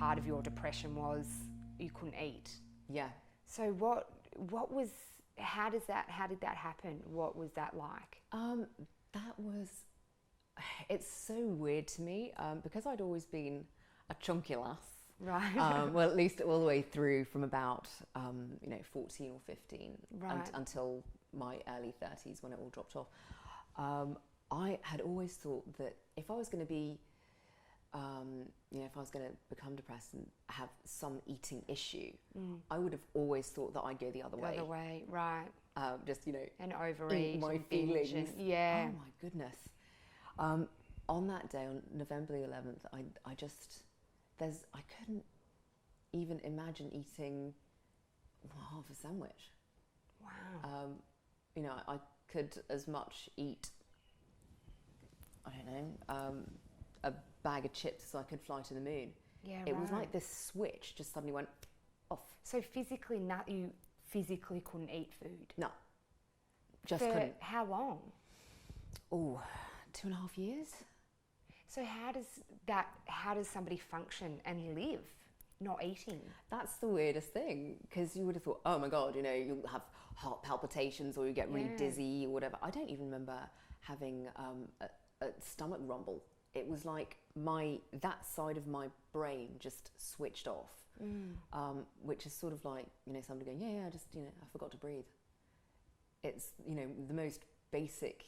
part of your depression was you couldn't eat. Yeah. So how did that happen? What was that like? It's so weird to me because I'd always been a chunky lass. Right. Well, at least all the way through from about 14 or 15 Right. until my early 30s when it all dropped off. I had always thought that if I was going to be, if I was going to become depressed and have some eating issue, I would have always thought that I'd go the other way. The other way, right. Just, And overeat. my and binge feelings. and, yeah. Oh my goodness. On that day, on November the 11th, I couldn't even imagine eating half a sandwich. Wow. I could as much eat, I don't know, a bag of chips as I could fly to the moon. Yeah, It was like this switch just suddenly went off. So you physically couldn't eat food? No, just For couldn't. how long? Oh, 2.5 years. So how does somebody function and live not eating? That's the weirdest thing, because you would have thought, oh my God, you'll have heart palpitations or you get really dizzy or whatever. I don't even remember having a stomach rumble. It was like that side of my brain just switched off, which is sort of like, somebody going, I forgot to breathe. It's, the most basic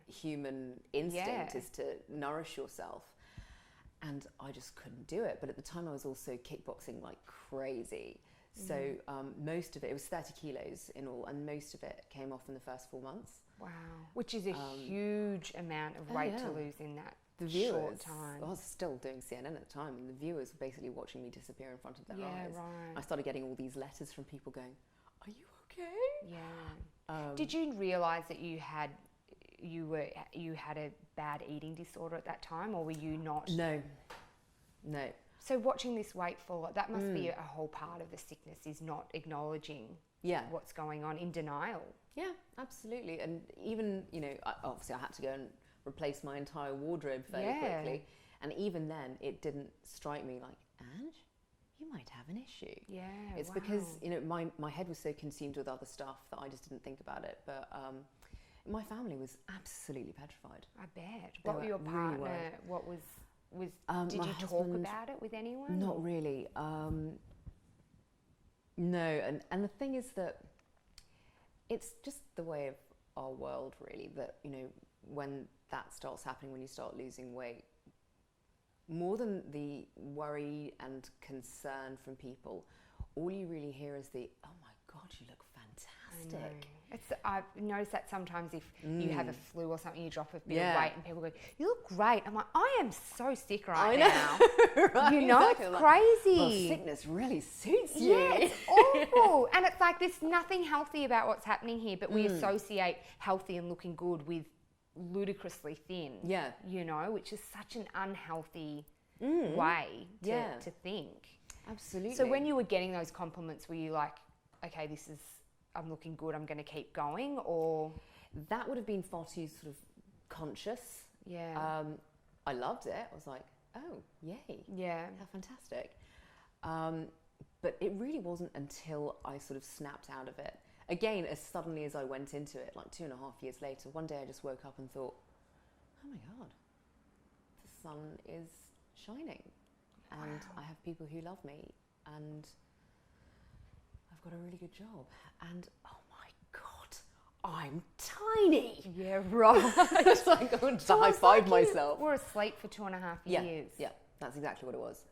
human instinct is to nourish yourself. And I just couldn't do it. But at the time I was also kickboxing like crazy. So most of it was 30 kilos in all, and most of it came off in the first 4 months. Wow. Which is a huge amount of weight to lose in that short time. I was still doing CNN at the time, and the viewers were basically watching me disappear in front of their eyes. Right. I started getting all these letters from people going, are you okay? Yeah. Did you realise that you had a bad eating disorder at that time, or were you not? No. So watching this weight fall, that must be a whole part of the sickness, is not acknowledging what's going on, in denial. Yeah, absolutely. And even, obviously I had to go and replace my entire wardrobe very quickly. And even then, it didn't strike me like, Ange, you might have an issue. Yeah, it's because, my head was so consumed with other stuff that I just didn't think about it. But my family was absolutely petrified. I bet. What were your partner? Really what was did you talk about it with anyone? Not really. No, and the thing is that it's just the way of our world, really, that, when that starts happening, when you start losing weight, more than the worry and concern from people, all you really hear is the, oh my God, you look fantastic. I've noticed that sometimes if you have a flu or something, you drop a bit of weight and people go, you look great. I'm like, I am so sick right now. Right, exactly. It's crazy. Well, sickness really suits you. Yeah, it's awful. And it's like there's nothing healthy about what's happening here, but we associate healthy and looking good with ludicrously thin. Yeah. Which is such an unhealthy way to think. Absolutely. So when you were getting those compliments, were you like, okay, I'm looking good, I'm going to keep going? Or that would have been far too sort of conscious. Yeah. I loved it. I was like, oh, yay. Yeah. How fantastic. But it really wasn't until I sort of snapped out of it. Again, as suddenly as I went into it, like 2.5 years later, one day I just woke up and thought, oh my God, the sun is shining. And I have people who love me, and I've got a really good job. And oh my God, I'm tiny. Yeah, right. I just like go and high five myself. We're asleep for 2.5 years. Yeah, that's exactly what it was.